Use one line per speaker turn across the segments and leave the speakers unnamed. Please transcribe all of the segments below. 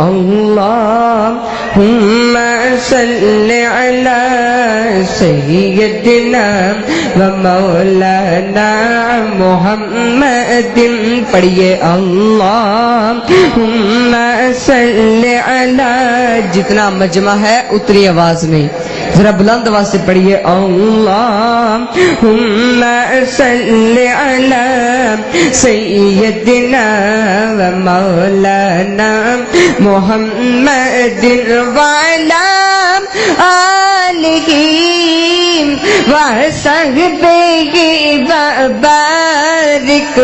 اللهم صل على سيدنا ومولانا محمد پڑھیے اللهم صل على جتنا مجمع ہے اتنی آواز میں ذرا بلند آواز سے پڑھیے اللهم صل على سيدنا ومولانا محمد وعلى آلہ وصحبہ وبارک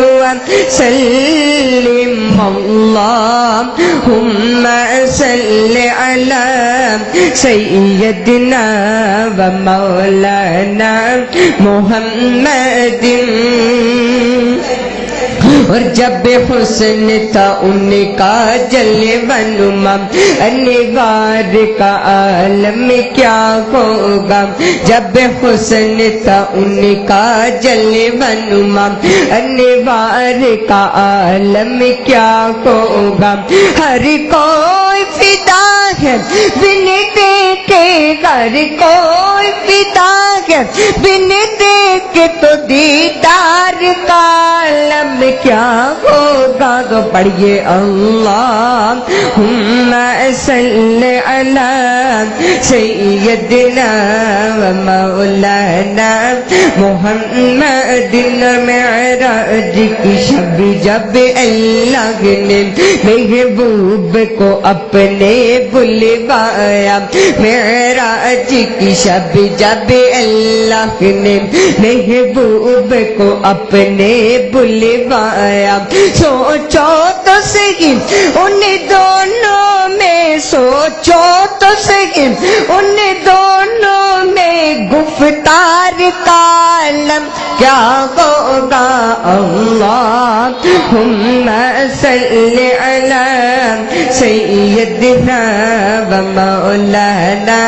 وسلم اللهم صل على سيدنا ومولانا محمد اور جب حسن تھا ان کا جلوہ نما انوار کا عالم کیا ہوگا جب حسن تھا ان کا جلوہ نما انوار کا عالم کیا ہوگا ہر کوئی فدا ہے بن دیکھے ہر کوئی فدا ہے بن دیکھے تو دیدار کا عالم کیا ہوگا تو پڑھیے اللهم صل على سيدنا ومولانا محمد معراج کی شب جب اللہ نے محبوب کو اپنے بلوایا معراج کی شب جب اللہ نے محبوب کو اپنے بلوایا سوچو تو صحیح ان دونوں میں سوچو تو صحیح ان دونوں میں گفتار کا عالم کیا ہوگا اللهم صل على سيدنا ومولانا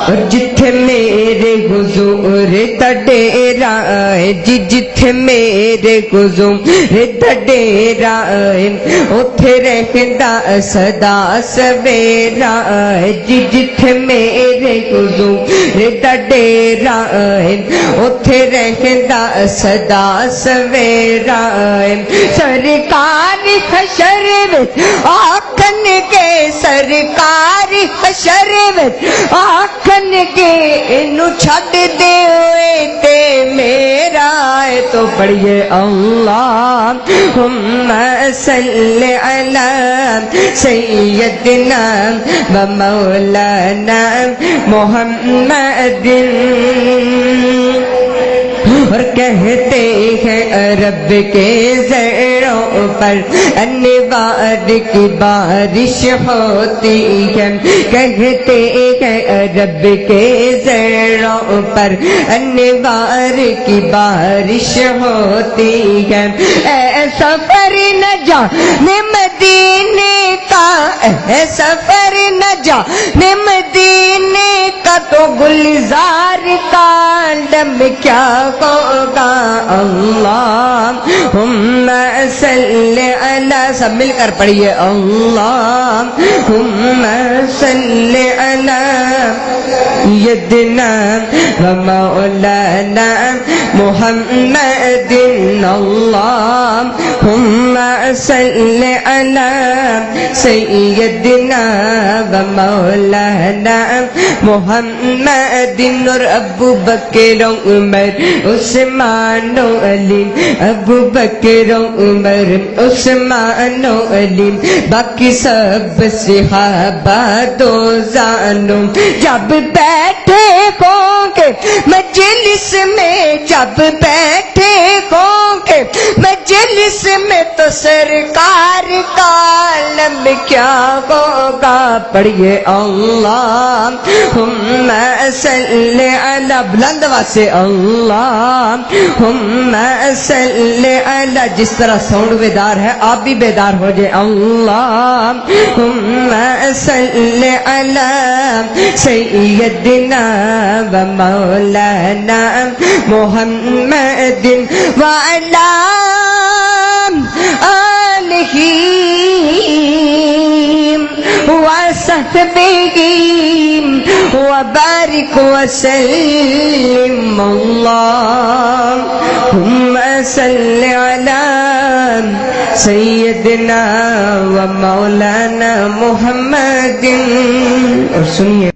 اور جتھے میرے حضور دا ڈیرا ہے جتھے میرے حضور دا ڈیرا ہے اتھے رہندا سدا سویرا ہے جتھے میرے حضور دا ڈیرا ہے اتھے رہندا سدا سویرا ہے سرکار حشر وچ آکھن کے سرکار حشر وچ آکھن کے انو چھڈ دے ہوئے تے میرا ہے تو پڑھیے اللهم صل على سيدنا ومولانا محمد اور کہتے ہیں عرب کے زیروں پر انوار کی بارش ہوتی ہے کہتے ہیں عرب کے زیروں پر انوار کی بارش ہوتی ہے اے سفر نہ جانے مدینے کا اے سفر نہ جانے مدینے کا تو گلزار کا دم کیا ہوگا اللهم صل على سب مل کر پڑھیے اللهم صل على سيدنا ومولانا محمد اللهم صل على سيدنا ومولانا محمد اور ابو بکر عمر عثمان و علی ابو بکر و عمر عثمان و علی باقی سب صحابہ دو زانوں جب بیٹھے ہوں گے مجلس میں جب بیٹھے ہوں گے مجلس میں تو سرکار کا عالم کیا ہوگا پڑھیے اللهم صل علی بلند آواز سے اللہ اللہم صلی علی، جس طرح ساؤنڈ بیدار ہے آپ بھی بیدار ہو جائے، اللہم صلی علی سیدنا و مولانا محمد وعلی آلہ وصحبہ وبارک وسلم، اللہم صلی علی سیدنا و مولانا محمد۔ اور سنیے